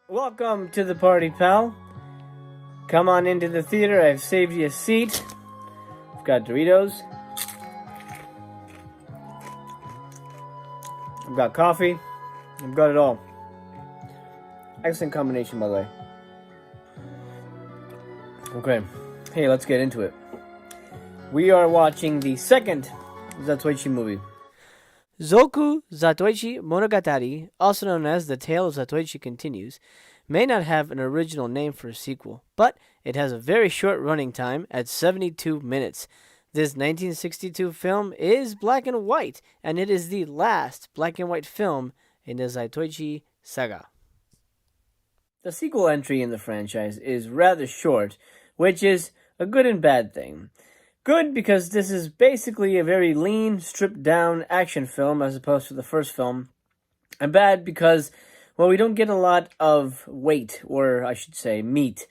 Welcome to the party, pal. Come on into the theater. I've saved you a seat. I've got Doritos. I've got coffee. I've got it all. Excellent combination, by the way. Okay. Hey, let's get into it. We are watching the second ZATOICHI movie. Zoku Zatoichi Monogatari, also known as The Tale of Zatoichi Continues, may not have an original name for a sequel, but it has a very short running time at 72 minutes. This 1962 film is black and white, and it is the last black and white film in the ZATOICHI saga. The sequel entry in the franchise is rather short, which is a good and bad thing. Good because this is basically a very lean, stripped-down action film as opposed to the first film. And bad because, well, we don't get a lot of weight, or I should say meat,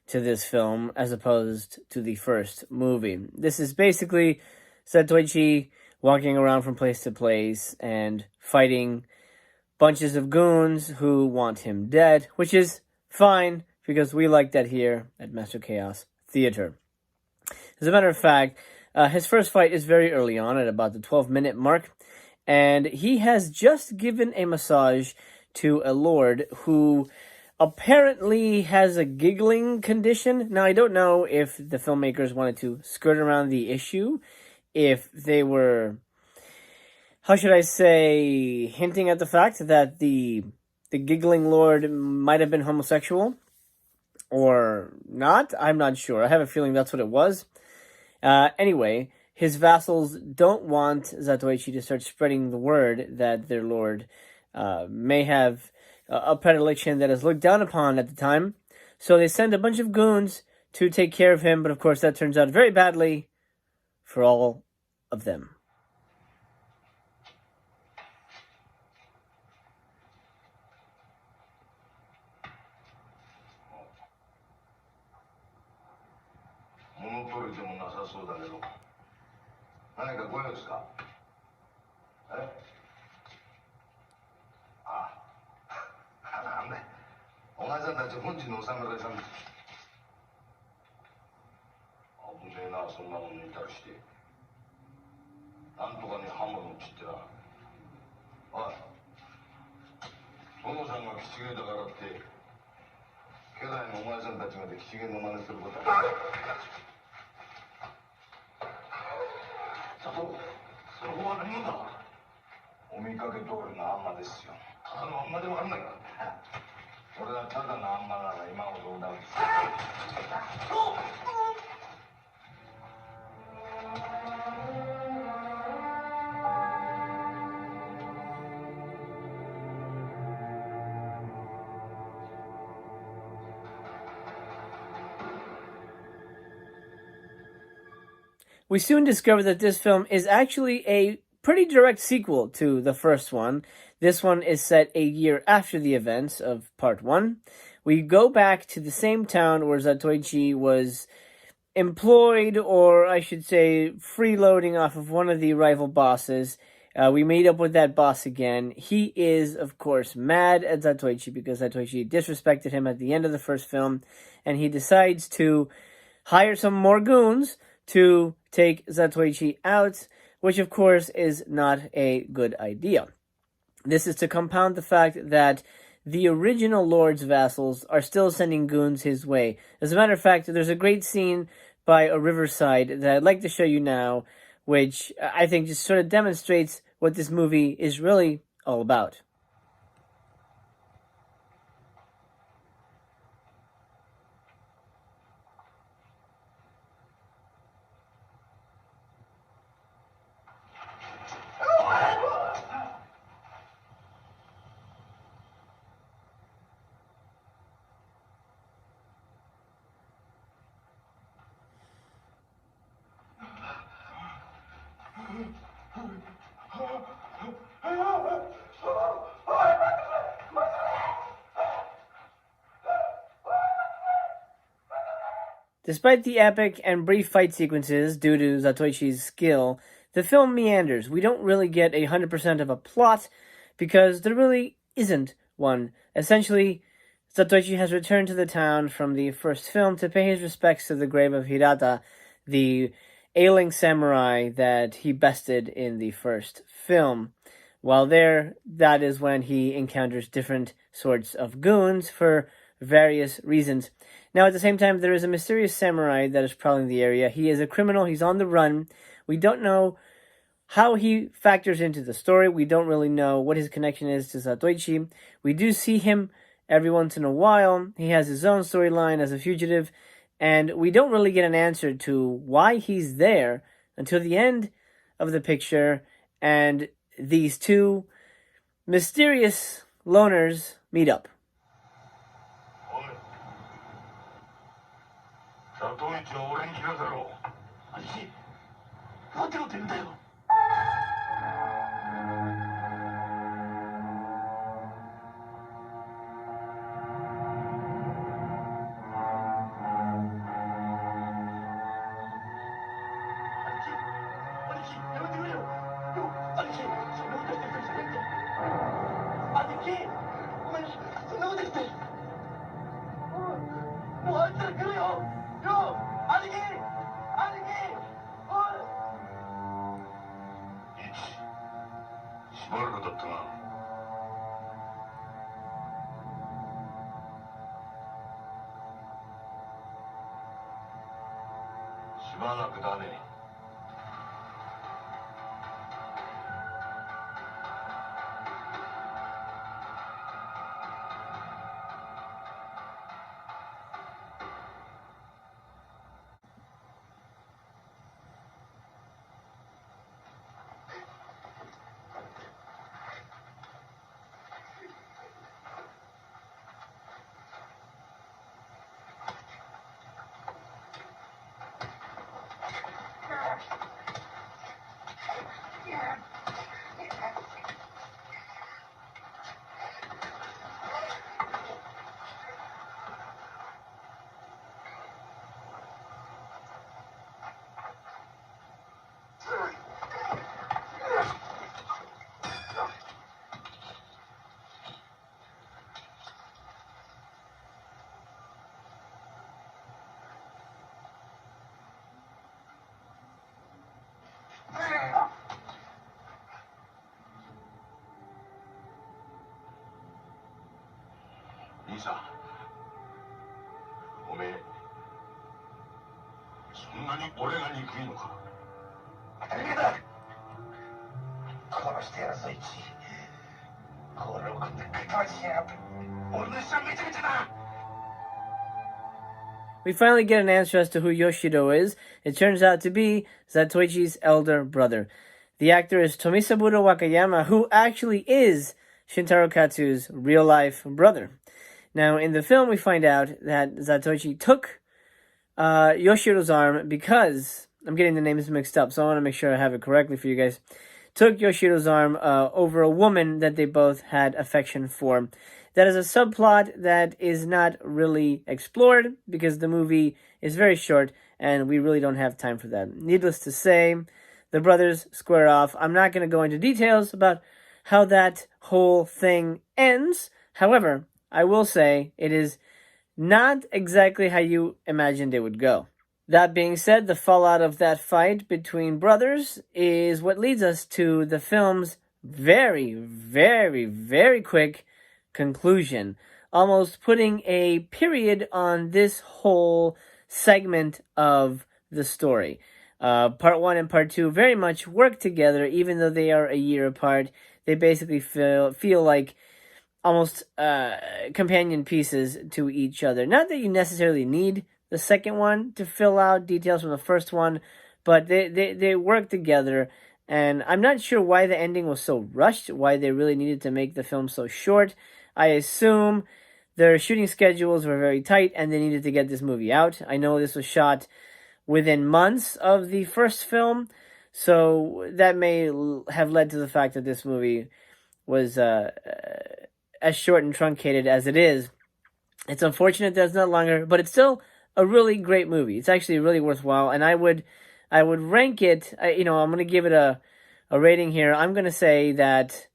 to this film as opposed to the first movie. This is basically Zatoichi walking around from place to place and fighting bunches of goons who want him dead, which is fine because we like that here at Master Chaos Theater. As a matter of fact, his first fight is very early on at about the 12-minute mark, and he has just given a massage to a lord who apparently has a giggling condition. Now, I don't know if the filmmakers wanted to skirt around the issue, if they were, how should I say, hinting at the fact that the giggling lord might have been homosexual, or not. I'm not sure. I have a feeling that's what it was. Anyway, his vassals don't want Zatoichi to start spreading the word that their lord may have a predilection that is looked down upon at the time. So they send a bunch of goons to take care of him, but of course that turns out very badly for all of them. We soon discover that this film is actually a pretty direct sequel to the first one. This one is set a year after the events of Part 1. We go back to the same town where Zatoichi was employed, or I should say freeloading off of one of the rival bosses. We meet up with that boss again. He is, of course, mad at Zatoichi because Zatoichi disrespected him at the end of the first film, and he decides to hire some more goons to take Zatoichi out, which of course is not a good idea. This is to compound the fact that the original Lord's vassals are still sending goons his way. As a matter of fact, there's a great scene by a riverside that I'd like to show you now, which I think just sort of demonstrates what this movie is really all about. Despite the epic and brief fight sequences due to Zatoichi's skill, the film meanders. We don't really get 100% of a plot because there really isn't one. Essentially, Zatoichi has returned to the town from the first film to pay his respects to the grave of Hirata, the ailing samurai that he bested in the first film. While there, that is when he encounters different sorts of goons for various reasons. Now, at the same time, there is a mysterious samurai that is prowling the area. He is a criminal. He's on the run. We don't know how he factors into the story. We don't really know what his connection is to Zatoichi. We do see him every once in a while. He has his own storyline as a fugitive, and we don't really get an answer to why he's there until the end of the picture, and these two mysterious loners meet up. 里市を俺に切らせろ。兄貴、待てろって言うんだよ。兄貴、やめてくれよ。兄貴、そんなことしてる時じゃないんだよ。兄貴、お前、そんなことして。もうあいつら来るよ。よ、兄貴、兄貴、おい。しばらくだったな。しばらくだね。兄さん、おめえそんなに俺が憎いのか。当たり前だ。殺してやるぞイチ。これをこんなかわしやがって。俺の下めちゃめちゃだ。We finally get an answer as to who Yoshido is. It turns out to be Zatoichi's elder brother. The actor is Tomisaburo Wakayama, who actually is Shintaro Katsu's real-life brother. Now, in the film, we find out that Zatoichi took Yoshiro's arm because... I'm getting the names mixed up, so I want to make sure I have it correctly for you guys. Took Yoshiro's arm over a woman that they both had affection for. That is a subplot that is not really explored because the movie is very short and we really don't have time for that. Needless to say, the brothers square off. I'm not going to go into details about how that whole thing ends. However, I will say it is not exactly how you imagined it would go. That being said, the fallout of that fight between brothers is what leads us to the film's very, very, very quick conclusion, almost putting a period on this whole segment of the story. Part 1 and Part 2 very much work together, even though they are a year apart. They basically feel like almost companion pieces to each other. Not that you necessarily need the second one to fill out details from the first one, but they work together. And I'm not sure why the ending was so rushed, why they really needed to make the film so short. I assume their shooting schedules were very tight and they needed to get this movie out. I know this was shot within months of the first film, so that may have led to the fact that this movie was as short and truncated as it is. It's unfortunate that it's not longer, but it's still a really great movie. It's actually really worthwhile, and I would rank it, I'm going to give it a rating here. I'm going to say that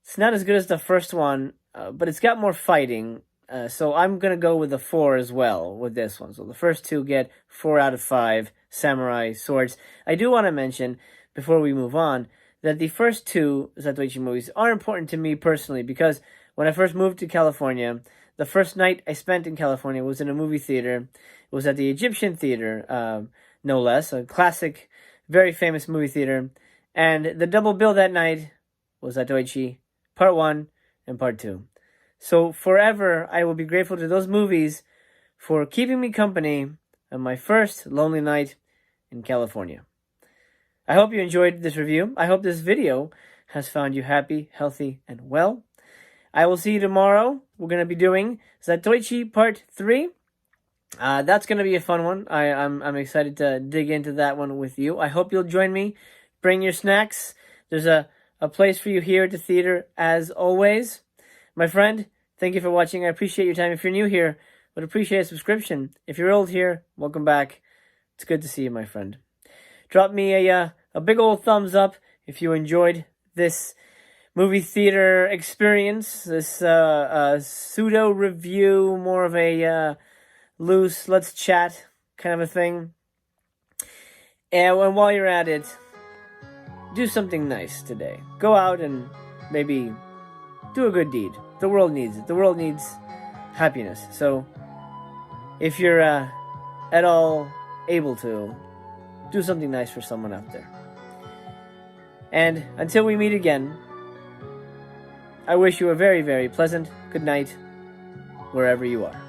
it's not as good as the first one, but it's got more fighting. So I'm going to go with a 4 as well with this one. So the first two get 4 out of 5 samurai swords. I do want to mention, before we move on, that the first two Zatoichi movies are important to me personally because when I first moved to California, the first night I spent in California was in a movie theater. It was at the Egyptian Theater, no less, a classic, very famous movie theater. And the double bill that night was Zatoichi Part 1 and Part 2. So forever, I will be grateful to those movies for keeping me company on my first lonely night in California. I hope you enjoyed this review. I hope this video has found you happy, healthy, and well. I will see you tomorrow. We're going to be doing Zatoichi Part 3. That's going to be a fun one. I'm excited to dig into that one with you. I hope you'll join me. Bring your snacks. There's a place for you here at the theater as always. My friend, thank you for watching. I appreciate your time. If you're new here, would appreciate a subscription. If you're old here, welcome back. It's good to see you, my friend. Drop me a big old thumbs up if you enjoyed this movie theater experience, this pseudo review, more of a loose let's chat kind of a thing. And while you're at it, do something nice today. Go out and maybe do a good deed. The world needs it. The world needs happiness. So if you're at all able to, do something nice for someone out there. And until we meet again, I wish you a very, very pleasant good night wherever you are.